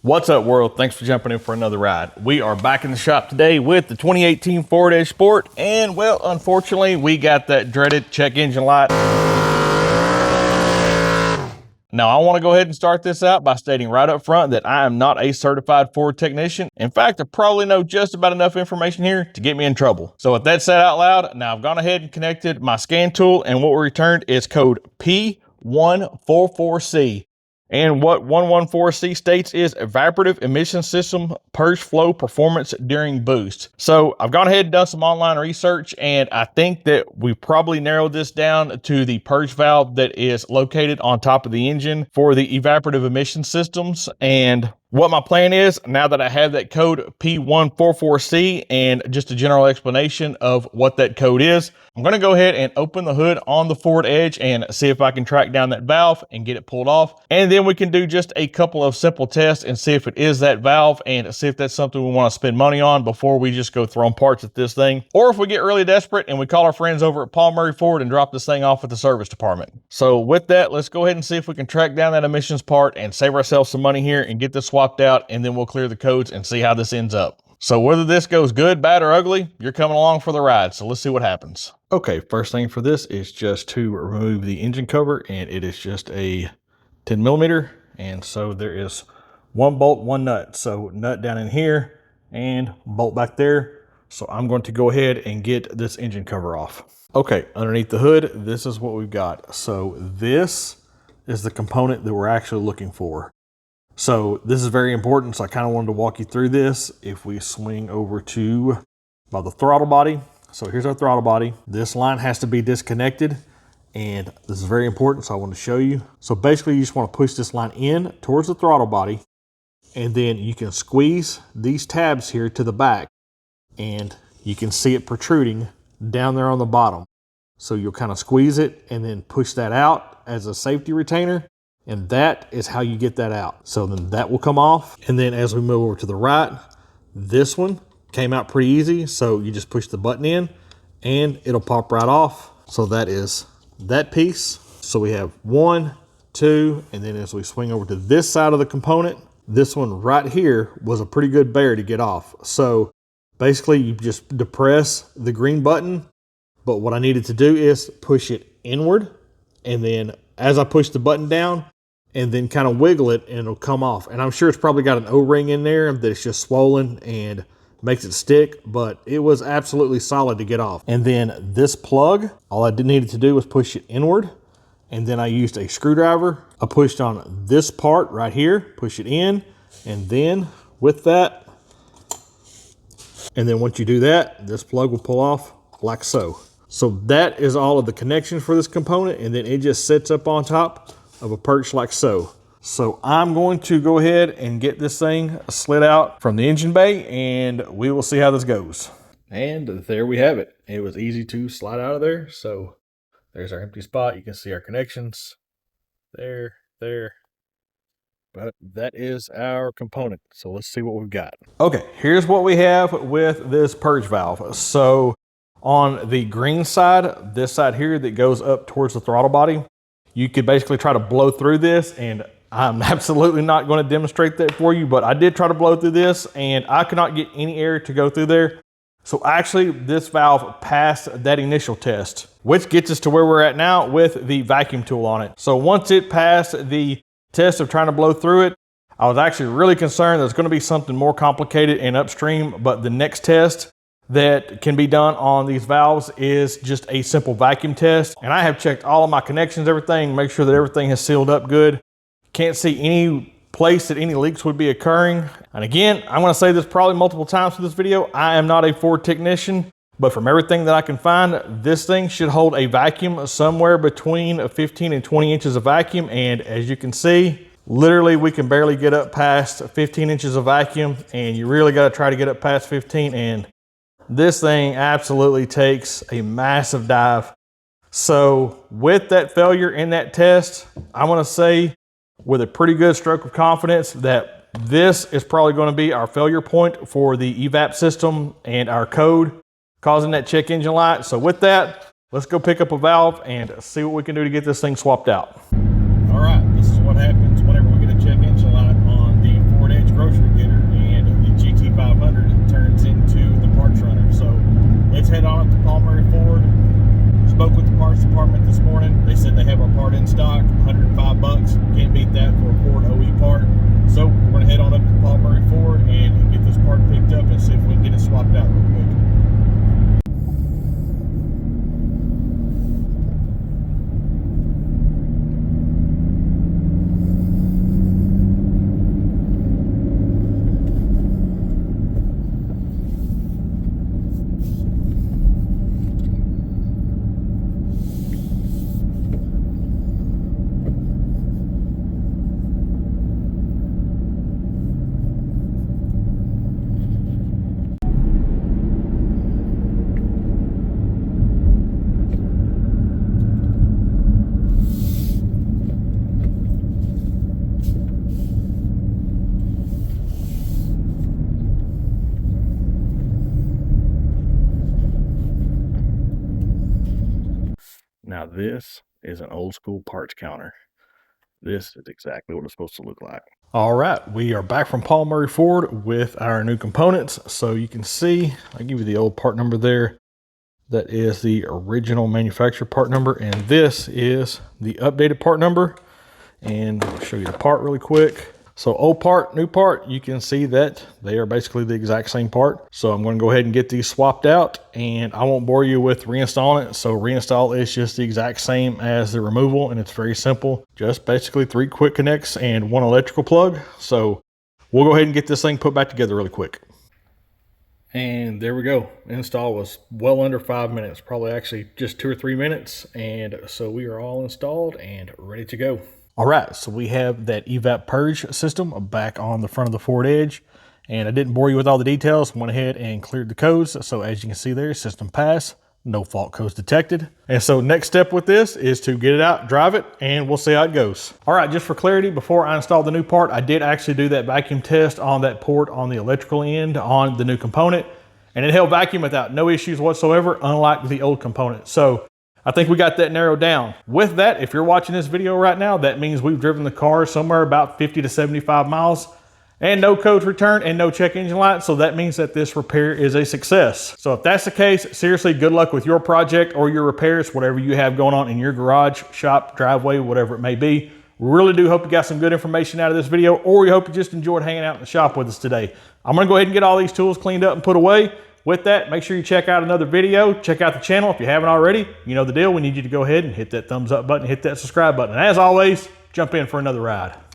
What's up, world? Thanks for jumping in for another ride. We are back in the shop today with the 2018 Ford Edge Sport, and well, unfortunately, we got that dreaded check engine light. Now, I want to go ahead and start this out by stating right up front that I am not a certified Ford technician. In fact, I probably know just about enough information here to get me in trouble. So with that said out loud, now I've gone ahead and connected my scan tool, and what we returned is code P144C. And what 114C states is evaporative emission system purge flow performance during boost. So I've gone ahead and done some online research, and I think that we probably narrowed this down to the purge valve that is located on top of the engine for the evaporative emission systems. And what my plan is, now that I have that code P144C and just a general explanation of what that code is, I'm going to go ahead and open the hood on the Ford Edge and see if I can track down that valve and get it pulled off. And then we can do just a couple of simple tests and see if it is that valve and see if that's something we want to spend money on before we just go throwing parts at this thing. Or if we get really desperate and we call our friends over at Paul Murray Ford and drop this thing off at the service department. So with that, let's go ahead and see if we can track down that emissions part and save ourselves some money here and get this swapped out, and then we'll clear the codes and see how this ends up. So whether this goes good, bad, or ugly, you're coming along for the ride. So let's see what happens. Okay, first thing for this is just to remove the engine cover, and it is just a 10 millimeter. And so there is one bolt, one nut. So nut down in here and bolt back there. So I'm going to go ahead and get this engine cover off. Okay, underneath the hood, this is what we've got. So this is the component that we're actually looking for. So this is very important, so I kind of wanted to walk you through this. If we swing over to the throttle body, so here's our throttle body. This line has to be disconnected, and this is very important, so I want to show you. So basically, you just want to push this line in towards the throttle body, and then you can squeeze these tabs here to the back, and you can see it protruding down there on the bottom. So you'll kind of squeeze it and then push that out as a safety retainer. And that is how you get that out. So then that will come off. And then as we move over to the right, this one came out pretty easy. So you just push the button in and it'll pop right off. So that is that piece. So we have 1, 2, and then as we swing over to this side of the component, this one right here was a pretty good bear to get off. So basically you just depress the green button, but what I needed to do is push it inward, and then as I push the button down, and then kind of wiggle it, and it'll come off. And I'm sure it's probably got an O-ring in there that it's just swollen and makes it stick, but it was absolutely solid to get off. And then this plug, all I needed to do was push it inward, and then I used a screwdriver. I pushed on this part right here, push it in, and then with that, and then once you do that, this plug will pull off like so. So that is all of the connections for this component, and then it just sits up on top of a perch like so. So I'm going to go ahead and get this thing slid out from the engine bay, and we will see how this goes. And there we have it. It was easy to slide out of there. So there's our empty spot. You can see our connections there. But that is our component. So let's see what we've got. Okay, here's what we have with this purge valve. So on the green side, this side here that goes up towards the throttle body, you could basically try to blow through this, and I'm absolutely not going to demonstrate that for you, but I did try to blow through this, and I could not get any air to go through there. So actually, this valve passed that initial test, which gets us to where we're at now with the vacuum tool on it. So once it passed the test of trying to blow through it, I was actually really concerned there's going to be something more complicated and upstream, but the next test that can be done on these valves is just a simple vacuum test. And I have checked all of my connections, everything, make sure that everything has sealed up good. Can't see any place that any leaks would be occurring. And again, I'm gonna say this probably multiple times for this video, I am not a Ford technician, but from everything that I can find, this thing should hold a vacuum somewhere between 15 and 20 inches of vacuum. And as you can see, literally we can barely get up past 15 inches of vacuum, and you really gotta try to get up past 15, and this thing absolutely takes a massive dive. So with that failure in that test, I want to say with a pretty good stroke of confidence that this is probably going to be our failure point for the EVAP system and our code causing that check engine light. So with that, let's go pick up a valve and see what we can do to get this thing swapped out. All right, this is what happens whenever we get a check engine light on the Ford Edge part in stock, 105 bucks. Can't beat that for a Ford OE part. So we're gonna head on up to Paul Murray Ford and get this part picked up and see if we can get it swapped out real quick. Now this is an old school parts counter. This is exactly what it's supposed to look like. All right, we are back from Paul Murray Ford with our new components. So you can see, I'll give you the old part number there. That is the original manufacturer part number, and this is the updated part number. And I'll show you the part really quick. So old part, new part, you can see that they are basically the exact same part. So I'm going to go ahead and get these swapped out, and I won't bore you with reinstalling it. So reinstall is just the exact same as the removal, and it's very simple. Just basically 3 quick connects and 1 electrical plug. So we'll go ahead and get this thing put back together really quick. And there we go. Install was well under 5 minutes, probably actually just 2 or 3 minutes. And so we are all installed and ready to go. All right, so we have that EVAP Purge system back on the front of the Ford Edge. And I didn't bore you with all the details. Went ahead and cleared the codes. So as you can see there, system pass, no fault codes detected. And so next step with this is to get it out, drive it, and we'll see how it goes. All right, just for clarity, before I installed the new part, I did actually do that vacuum test on that port on the electrical end on the new component. And it held vacuum without no issues whatsoever, unlike the old component. So I think we got that narrowed down. With that, if you're watching this video right now, that means we've driven the car somewhere about 50 to 75 miles and no codes returned and no check engine light. So that means that this repair is a success. So if that's the case, seriously, good luck with your project or your repairs, whatever you have going on in your garage, shop, driveway, whatever it may be. We really do hope you got some good information out of this video, or we hope you just enjoyed hanging out in the shop with us today. I'm gonna go ahead and get all these tools cleaned up and put away. With that, make sure you check out another video. Check out the channel if you haven't already. You know the deal. We need you to go ahead and hit that thumbs up button, hit that subscribe button. And as always, jump in for another ride.